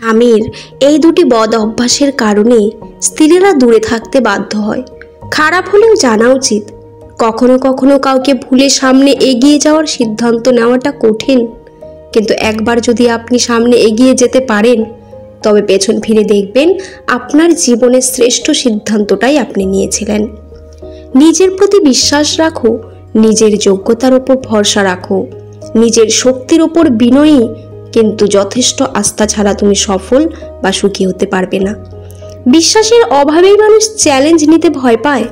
স্বামীর এই দুটি বদ অভ্যাসের কারণে স্ত্রীরা দূরে থাকতে বাধ্য হয়। খারাপ হলেও জানা উচিত, কখনো কখনো কাউকে ভুলে সামনে এগিয়ে যাওয়ার সিদ্ধান্ত নেওয়াটা কঠিন, কিন্তু একবার যদি আপনি সামনে এগিয়ে যেতে পারেন তবে পেছন ফিরে দেখবেন আপনার জীবনের শ্রেষ্ঠ সিদ্ধান্তটাই আপনি নিয়েছিলেন। নিজের প্রতি বিশ্বাস রাখো, নিজের যোগ্যতার উপর ভরসা রাখো, নিজের শক্তির উপর বিনয়ী কিন্তু যথেষ্ট আস্থা ছাড়া তুমি সফল বা সুখী হতে পারবে না। বিশ্বাসের অভাবেই মানুষ চ্যালেঞ্জ নিতে ভয় পায়।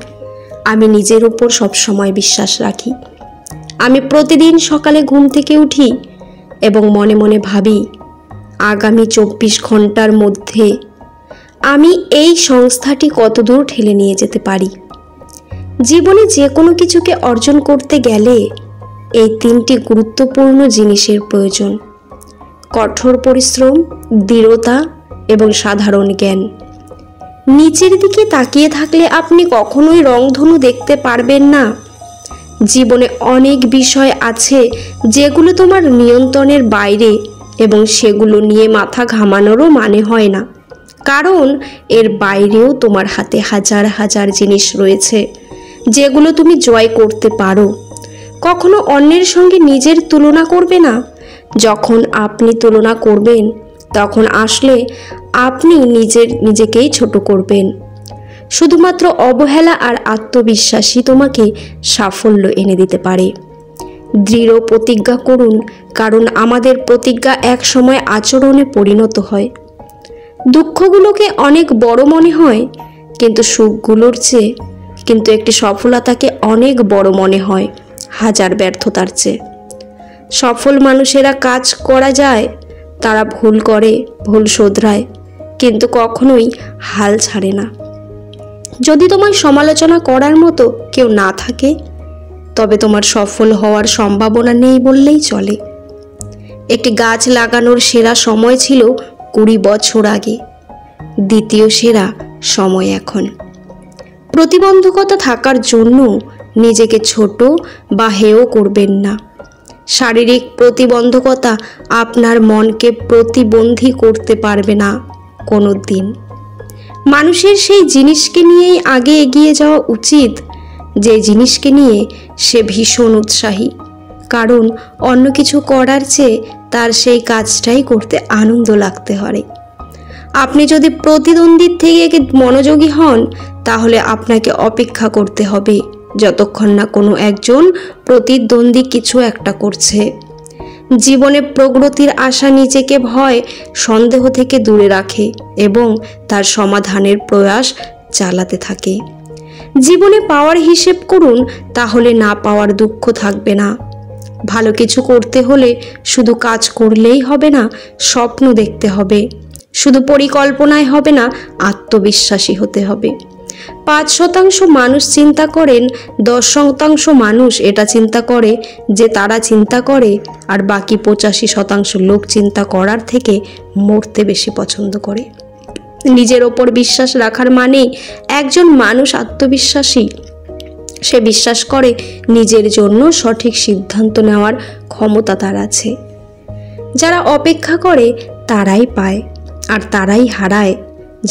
আমি নিজের উপর সবসময় বিশ্বাস রাখি। আমি প্রতিদিন সকালে ঘুম থেকে উঠি এবং মনে মনে ভাবি আগামী 24 ঘন্টার মধ্যে আমি এই সংস্থাটি কতদূর ঠেলে নিয়ে যেতে পারি। জীবনে যে কোনো কিছুকে অর্জন করতে গেলে এই 3টি গুরুত্বপূর্ণ জিনিসের প্রয়োজন: কঠোর পরিশ্রম, দৃঢ়তা এবং সাধারণ জ্ঞান। নিচের দিকে তাকিয়ে থাকলে আপনি কখনোই রংধনু দেখতে পারবেন না। জীবনে অনেক বিষয় আছে যেগুলো তোমার নিয়ন্ত্রণের বাইরে, এবং সেগুলো নিয়ে মাথা ঘামানোরও মানে হয় না, কারণ এর বাইরেও তোমার হাতে হাজার হাজার জিনিস রয়েছে যেগুলো তুমি জয় করতে পারো। কখনো অন্যের সঙ্গে নিজের তুলনা করবে না। যখন আপনি তুলনা করবেন তখন আসলে আপনি নিজেকেই ছোট করবেন। শুধুমাত্র অবহেলা আর আত্মবিশ্বাসই তোমাকে সাফল্য এনে দিতে পারে। দৃঢ় প্রতিজ্ঞা করুন, কারণ আমাদের প্রতিজ্ঞা এক সময় আচরণে পরিণত হয়। দুঃখগুলোকে অনেক বড় মনে হয়, কিন্তু সুখগুলোর চেয়ে কিন্তু একটি সফলতাকে অনেক বড় মনে হয় হাজার ব্যর্থতার চেয়ে। সফল মানুষেরা কাজ করা যায়, তারা ভুল করে, ভুল শোধরায়, কিন্তু কখনোই হাল ছাড়ে না। যদি তোমার সমালোচনা করার মতো কেউ না থাকে তবে তোমার সফল হওয়ার সম্ভাবনা নেই বললেই চলে। একটি গাছ লাগানোর সেরা সময় ছিল 20 বছর আগে, দ্বিতীয় সেরা সময় এখন। প্রতিবন্ধকতা থাকার জন্য নিজেকে ছোট বা হেয় করবেন না। শারীরিক প্রতিবন্ধকতা আপনার মনকে প্রতিবন্ধী করতে পারবে না কোনো দিন। মানুষের সেই জিনিসকে নিয়েই আগে এগিয়ে যাওয়া উচিত যে জিনিসকে নিয়ে সে ভীষণ উৎসাহী, কারণ অন্য কিছু করার চেয়ে তার সেই কাজটাই করতে আনন্দ লাগতে পারে। আপনি যদি প্রতিদ্বন্দ্বীর থেকে মনোযোগী হন তাহলে আপনাকে অপেক্ষা করতে হবে যতক্ষণ না কোনো একজন প্রতিদ্বন্দ্বী কিছু একটা করছে। জীবনে প্রগতির আশা নিজেকে ভয়, সন্দেহ থেকে দূরে রাখে এবং তার সমাধানের প্রয়াস চালাতে থাকে। জীবনে পাওয়ার হিসেব করুন, তাহলে না পাওয়ার দুঃখ থাকবে না। ভালো কিছু করতে হলে শুধু কাজ করলেই হবে না, স্বপ্ন দেখতে হবে। শুধু পরিকল্পনায় হবে না, আত্মবিশ্বাসী হতে হবে। 5% মানুষ চিন্তা করেন, 10% মানুষ এটা চিন্তা করে যে তারা চিন্তা করে, আর বাকি 85% লোক চিন্তা করার থেকে মরতে বেশি পছন্দ করে। নিজের ওপর বিশ্বাস রাখার মানে একজন মানুষ আত্মবিশ্বাসী। সে বিশ্বাস করে নিজের জন্য সঠিক সিদ্ধান্ত নেওয়ার ক্ষমতা তার আছে। যারা অপেক্ষা করে তারাই পায়, আর তারাই হারায়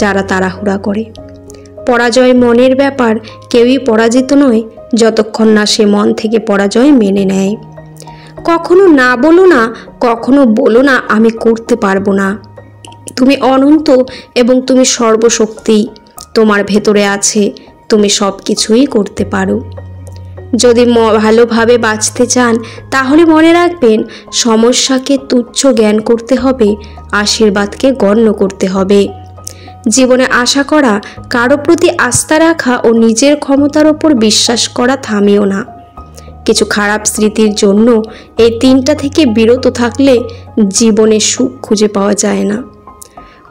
যারা তাড়াহুড়া করে। পরাজয় মনের ব্যাপার, কেউই পরাজিত নয় যতক্ষণ না সে মন থেকে পরাজয় মেনে নেয়। কখনো না বলো না, কখনো বলো না আমি করতে পারবো না। তুমি অনন্ত এবং তুমি সর্বশক্তি তোমার ভেতরে আছে, তুমি সব কিছুই করতে পারো। যদি ভালোভাবে বাঁচতে চান তাহলে মনে রাখবেন, সমস্যাকে তুচ্ছ জ্ঞান করতে হবে, আশীর্বাদকে গণ্য করতে হবে। জীবনে আশা করা, কারো প্রতি আস্থা রাখা ও নিজের ক্ষমতার ওপর বিশ্বাস করা থামিও না। কিছু খারাপ স্মৃতির জন্য এই 3টা থেকে বিরত থাকলে জীবনে সুখ খুঁজে পাওয়া যায় না।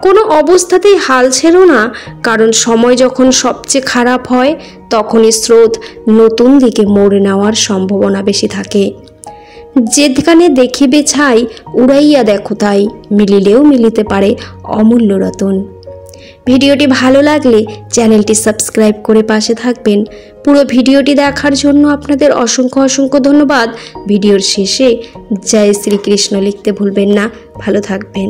কোনো অবস্থাতেই হাল ছেড়ো না, কারণ সময় যখন সবচেয়ে খারাপ হয় তখনই স্রোত নতুন দিকে মোড় নেওয়ার সম্ভাবনা বেশি থাকে। যেখানে দেখিবে ছাই, উড়াইয়া দেখো তাই, মিলিলেও মিলিতে পারে অমূল্য রতন। ভিডিওটি ভালো লাগলে চ্যানেলটি সাবস্ক্রাইব করে পাশে থাকবেন। পুরো ভিডিওটি দেখার জন্য আপনাদের অসংখ্য অসংখ্য ধন্যবাদ। ভিডিওর শেষে জয় শ্রীকৃষ্ণ লিখতে ভুলবেন না। ভালো থাকবেন।